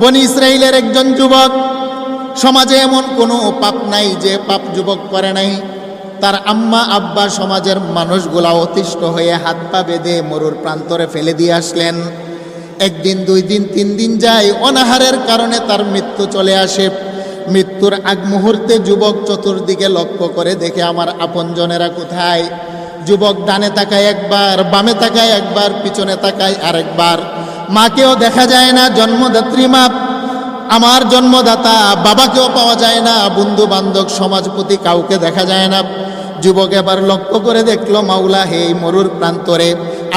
বনি ইসরাইলের একজন যুবক, সমাজে এমন কোনো পাপ নাই যে পাপ যুবক করে নাই। তার আম্মা আব্বা সমাজের মানুষগুলা অতিষ্ঠ হয়ে হাত পা বেঁধে মরুর প্রান্তরে ফেলে দিয়ে আসলেন। একদিন, 2 দিন, 3 দিন যায়, অনাহারের কারণে তার মৃত্যু চলে আসে। মৃত্যুর আগ মুহূর্তে যুবক চতুর্দিকে লক্ষ্য করে দেখে আমার আপনজনেরা কোথায়। যুবক ডানে তাকায় একবার, বামে তাকায় একবার, পিছনে তাকায় আরেকবার। মাকেও দেখা যায় না, জন্মদাত্রী মা, আমার জন্মদাতা বাবাকেও পাওয়া যায় না, বন্ধু বান্ধব সমাজপতি কাউকে দেখা যায় না। যুবক এবার লক্ষ্য করে দেখলো, মাওলা হে, মরুর প্রান্তরে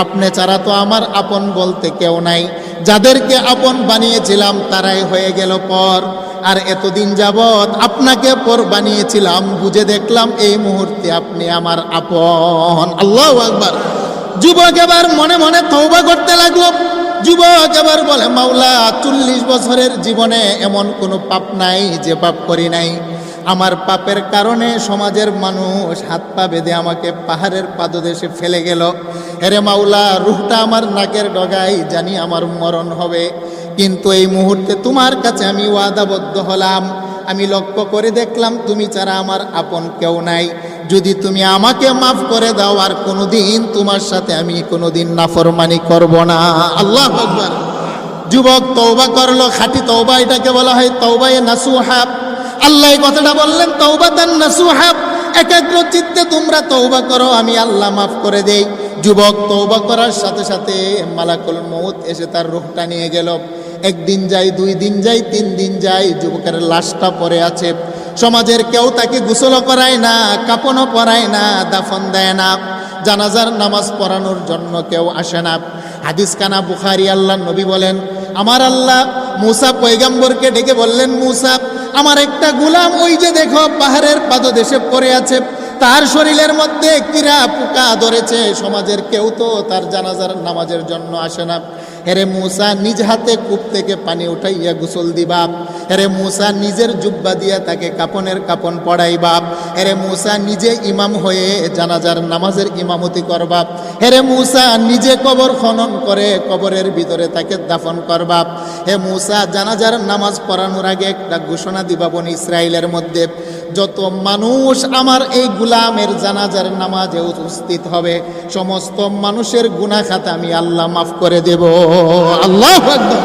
আপনি ছাড়া তো আমার আপন বলতে কেউ নাই। যাদেরকে আপন বানিয়েছিলাম তারাই হয়ে গেল পর। আর এতদিন যাবৎ আপনাকে পর বানিয়েছিলাম, বুঝে দেখলাম এই মুহূর্তে আপনি আমার আপন। আল্লাহু আকবার। যুবক এবার মনে মনে তওবা করতে লাগলো। যুবক এবার বলে, মাওলা 40 বছরের জীবনে এমন কোনো পাপ নাই যে পাপ করি নাই। আমার পাপের কারণে সমাজের মানুষ হাত পা বেঁধে আমাকে পাহাড়ের পাদদেশে ফেলে গেল। হেরে মাওলা, রুহটা আমার নাকের ডগায়, জানি আমার মরণ হবে, কিন্তু এই মুহূর্তে তোমার কাছে আমি ওয়াদাবদ্ধ হলাম। আমি লক্ষ্য করে দেখলাম তুমি ছাড়া আমার আপন কেউ নাই। যদি তুমি আমাকে মাফ করে দাও, আর কোনোদিন তোমার সাথে আমি কোনোদিন নাফরমানি করব না। আল্লাহু আকবার। যুবক তওবা করলো, খাঁটি তওবা, এটাকে বলা হয় তওবায়ে নাসুহা। আল্লাহ এই কথাটা বললেন, তওবাতান নাসুহা, একাগ্র চিত্তে তোমরা তওবা করো, আমি আল্লাহ মাফ করে দেই। যুবক তওবা করার সাথে সাথে মালাকুল মউত এসে তার রূহটা নিয়ে গেল। 1 দিন যায়, 2 দিন যায়, 3 দিন যায়, যুবকের লাশটা পড়ে আছে। সমাজের কেউ তাকে গোসল করায় না, কাপনও পরায় না, দাফন দেয় না, জানাজার নামাজ পড়ানোর জন্য কেউ আসে না। হাদিস কানা বুখারী। আল্লাহ নবী বলেন, আমার আল্লাহ মুসা পয়গম্বরকে ডেকে বললেন, মুসা, আমার একটা গোলাম ওই যে দেখো পাহাড়ের পাদদেশে পড়ে আছে, তার শরীরের মধ্যে কীরা পোকা ধরেছে, সমাজের কেউ তো তার জানাজার নামাজের জন্য আসে না। হেরে মুসা, নিজ হাতে কূপ থেকে পানি উঠাইয়া গোসল দিবা। হেরে মুসা, নিজের জুব্বা দিয়া তাকে কাপনের কাপন পড়াইবা। হেরে মুসা, নিজে ইমাম হয়ে জানাজার নামাজের ইমামতি করবা। হেরে মুসা, নিজে কবর খনন করে কবরের ভিতরে তাকে দাফন করবা। হে মুসা, জানাজার নামাজ পড়ানোর আগে একটা ঘোষণা দিবা, বনি ইসরাইলের মধ্যে যত মানুষ আমার এই গোলামের জানাজার নামাজে উপস্থিত হবে, সমস্ত মানুষের গুনাহ খাতা আমি আল্লাহ মাফ করে দেব। আল্লাহু আকবার।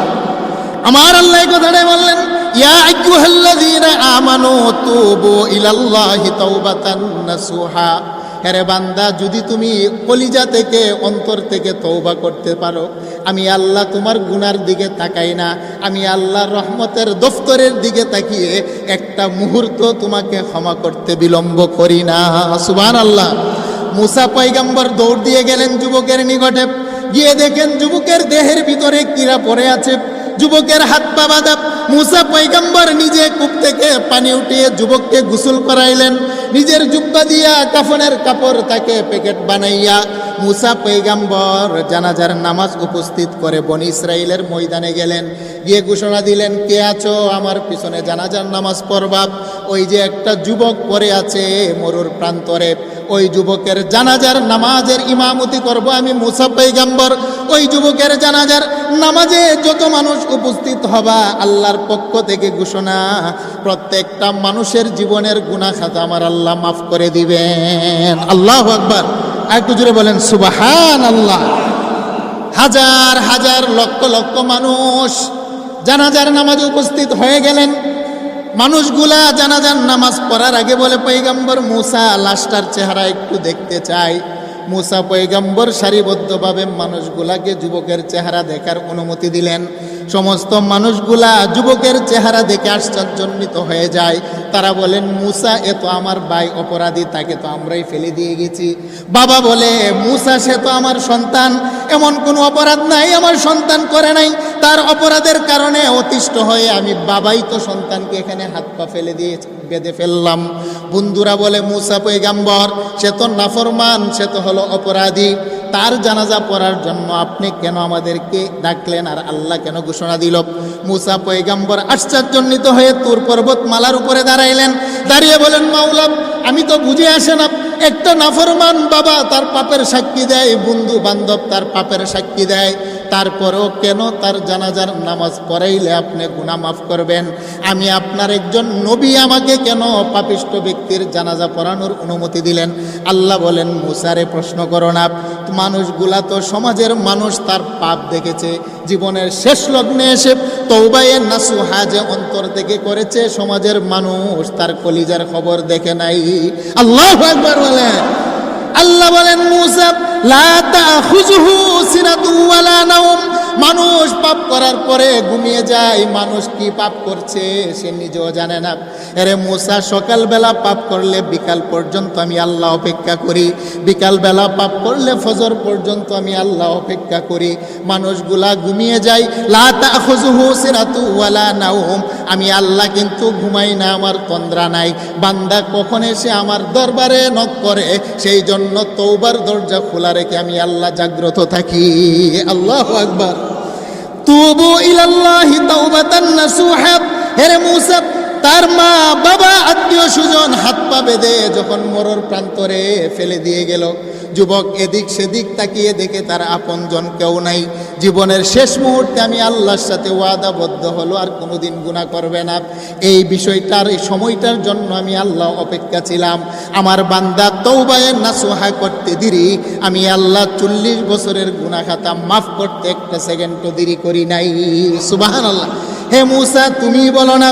আমার আল্লাহ এই কথাটাই বললেন, ইয়া আইয়ুহাল্লাযীনা আমানু তুবু ইলাল্লাহি তাওবাতান নাসুহা। হেরে বান্দা, যদি তুমি কলিজা থেকে, অন্তর থেকে তওবা করতে পারো, আমি আল্লাহ তোমার গুনার দিকে তাকাই না, আমি আল্লাহর রহমতের দফতরের দিকে তাকিয়ে একটা মুহূর্ত তোমাকে ক্ষমা করতে বিলম্ব করি না। সুবহানাল্লাহ। মুসা পয়গম্বর দৌড় দিয়ে গেলেন যুবকের নিকটে। গিয়ে দেখেন যুবকের দেহের ভিতরে কীরা পড়ে আছে, যুবকের হাত পা বাঁধা। মুসা পয়গম্বর নিজে কূপ থেকে পানি উঠিয়ে যুবককে গোসল করাইলেন। নিজের জুব্বা দিয়া কাফনের কাপড় তাকে প্যাকেট বানাইয়া মুসা পয়গম্বর জানাজার নামাজ উপস্থিত করে বনি ইসরাইলের ময়দানে গেলেন। গিয়ে ঘোষণা দিলেন, কে আছো আমার পিছনে জানাজার নামাজ পড়বা? ওই যে একটা যুবক পড়ে আছে মরুর প্রান্তরে, ওই যুবকের জানাজার নামাজের ইমামতি করব আমি মুসা পয়গম্বর। ওই যুবকের জানাজার নামাজে যত মানুষ উপস্থিত হবা, আল্লাহর পক্ষ থেকে ঘোষণা, প্রত্যেকটা মানুষের জীবনের গুনাহ খাতা আমার আল্লাহ মাফ করে দিবেন। আল্লাহু আকবার। একটু জোরে বলেন সুবহানাল্লাহ। হাজার হাজার লক্ষ লক্ষ মানুষ জানাজার নামাজে উপস্থিত হয়ে গেলেন। মানুষগুলা জানাজার নামাজ পড়ার আগে বলে, পয়গম্বর মুসা, লাশটার চেহারা একটু দেখতে চাই। মুসা পয়গম্বর সারিবদ্ধভাবে মানুষগুলাকে যুবকের চেহারা দেখার অনুমতি দিলেন। সমস্ত মানুষগুলা যুবকের চেহারা দেখে আশ্চর্যান্বিত হয়ে যায়। তারা বলেন, মুসা, এ তো আমার ভাই অপরাধী, তাকে তো আমরাই ফেলে দিয়ে গেছি। বাবা বলে, মুসা, সে তো আমার সন্তান, এমন কোনো অপরাধ নাই, আমার সন্তান করে নাই, তার অপরাধের কারণে অতিষ্ঠ হয়ে আমি বাবাই তো সন্তানকে এখানে হাত পা ফেলে দিয়ে বেঁধে ফেললাম। বন্ধুরা বলে, মুসা পয়গম্বর, সে তো নাফরমান, সে তো হলো অপরাধী, তার জানাজা পড়ার জন্য আপনি কেন আমাদেরকে ডাকলেন, আর আল্লাহ কেন ঘোষণা দিল? মুসা পয়গম্বর আশ্চর্যান্বিত হয়ে তুর পর্বতমালার উপরে দাঁড়াইলেন। দাঁড়িয়ে বলেন, মাওলা, আমি তো বুঝে আসে না, একটা নাফরমান বাবা তার পাপের সাক্ষী দেয়, বন্ধু বান্ধব তার পাপের সাক্ষী দেয়, তারপরেও কেন তার জানাজার নামাজ পড়াইলে আপনি গুনাহ মাফ করবেন? আমি আপনার একজন নবী, আমাকে কেন পাপিষ্ঠ ব্যক্তির জানাজা পড়ানোর অনুমতি দিলেন? আল্লাহ বলেন, মুসারে প্রশ্ন করো না, মানুষগুলা তো সমাজের মানুষ, তার পাপ দেখেছে, জীবনের শেষ লগ্নে এসে তওবায়ে নাসুহা যে অন্তর থেকে করেছে, সমাজের মানুষ তার কলিজার খবর দেখে নাই। আল্লাহু আকবার বলেন। আল্লাহ বলেন, মুসা লা তাখুযুহু সিনাতুন ওয়ালা নাওম। মানুষ পাপ করার পরে ঘুমিয়ে যায়, মানুষ কি পাপ করছে সে নিজেও জানে না। আরে মুসা, সকালবেলা পাপ করলে বিকাল পর্যন্ত আমি আল্লাহ অপেক্ষা করি, বিকালবেলা পাপ করলে ফজর পর্যন্ত আমি আল্লাহ অপেক্ষা করি। মানুষগুলা ঘুমিয়ে যায়, লা তাখুযুহু সিনাতুন ওয়ালা নাওম। আমি আল্লাহ কিন্তু ঘুমাই না, আমার তন্দ্রা নাই। বান্দা কখন এসে আমার দরবারে নক করে, সেই জন্য তওবার দরজা খোলা রেখে আমি আল্লাহ জাগ্রত থাকি। আল্লাহু আকবার। তুবু ইলাল্লাহি তাওবাতান নাসুহা। হে মুসা, তার মা বাবা আত্মীয় স্বজন হাত পা বেঁধে যখন মরর প্রান্তরে ফেলে দিয়ে গেল, যুবক এদিক সেদিক তাকিয়ে দেখে তার আপনজন কেউ নাই। জীবনের শেষ মুহূর্তে আমি আল্লাহর সাথে ওয়াদাবদ্ধ হলো আর কোনোদিন গুনাহ করবে না। এই বিষয়টার, এই সময়টার জন্য আমি আল্লাহ অপেক্ষা ছিলাম। আমার বান্দা তওবায়ে নাসুহা করতে দেরি, আমি আল্লাহ 40 বছরের গুনাহ খাতা মাফ করতে একটা সেকেন্ডও দেরি করি নাই। সুবহানাল্লাহ। হে মুসা, তুমি বলো না,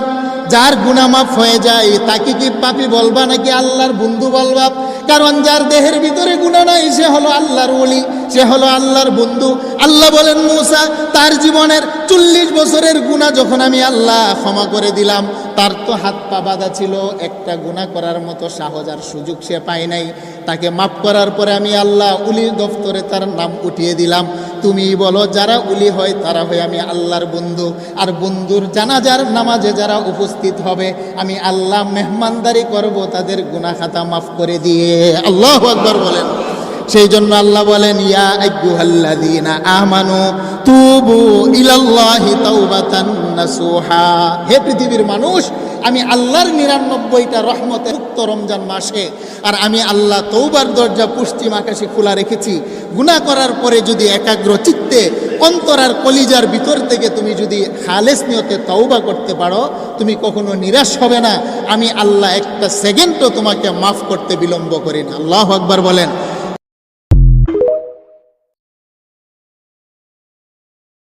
যার গুনাহ মাফ হয়ে যায় তাকে কি পাপী বলবা নাকি আল্লাহর বন্ধু বলবা? কারণ যার দেহের ভিতরে গুনাহ নাই সে হলো আল্লাহর ওলি, সে হলো আল্লাহর বন্ধু। আল্লাহ বলেন, মুসা, তার জীবনের 40 বছরের গুনাহ যখন আমি আল্লাহ ক্ষমা করে দিলাম, তার তো হাত পা বাঁধা ছিল, একটা গুনাহ করার মতো সাহস আর সুযোগ সে পায় নাই। তাকে মাফ করার পরে আমি আল্লাহ উলির দফতরে তার নাম উঠিয়ে দিলাম। তুমি বলো, যারা উলি হয় তারা হয় আমি আল্লাহর বন্ধু, আর বন্ধুর জানাজার নামাজে যারা উপস্থিত হবে আমি আল্লাহ মেহমানদারি করব তাদের গুনাহ খাতা মাফ করে দিয়ে। আল্লাহু আকবার বলেন। সেই জন্য আল্লাহ বলেন, ইয়া আইয়ুহাল্লাযীনা আমানু তুবু ইলাল্লাহি তাওবাতান নাসুহা। হে পৃথিবীর মানুষ, আমি আল্লাহর 99টা রহমতের উক্ত রমজান মাসে, আর আমি আল্লাহ তওবার দরজা পশ্চিম আকাশে খোলা রেখেছি। গুনাহ করার পরে যদি একাগ্র চিত্তে অন্তর আর কলিজার ভিতর থেকে তুমি যদি খালেস নিয়তে তওবা করতে পারো, তুমি কখনো নিরাশ হবে না। আমি আল্লাহ একটা সেকেন্ডও তোমাকে মাফ করতে বিলম্ব করি না। আল্লাহু আকবার বলেন।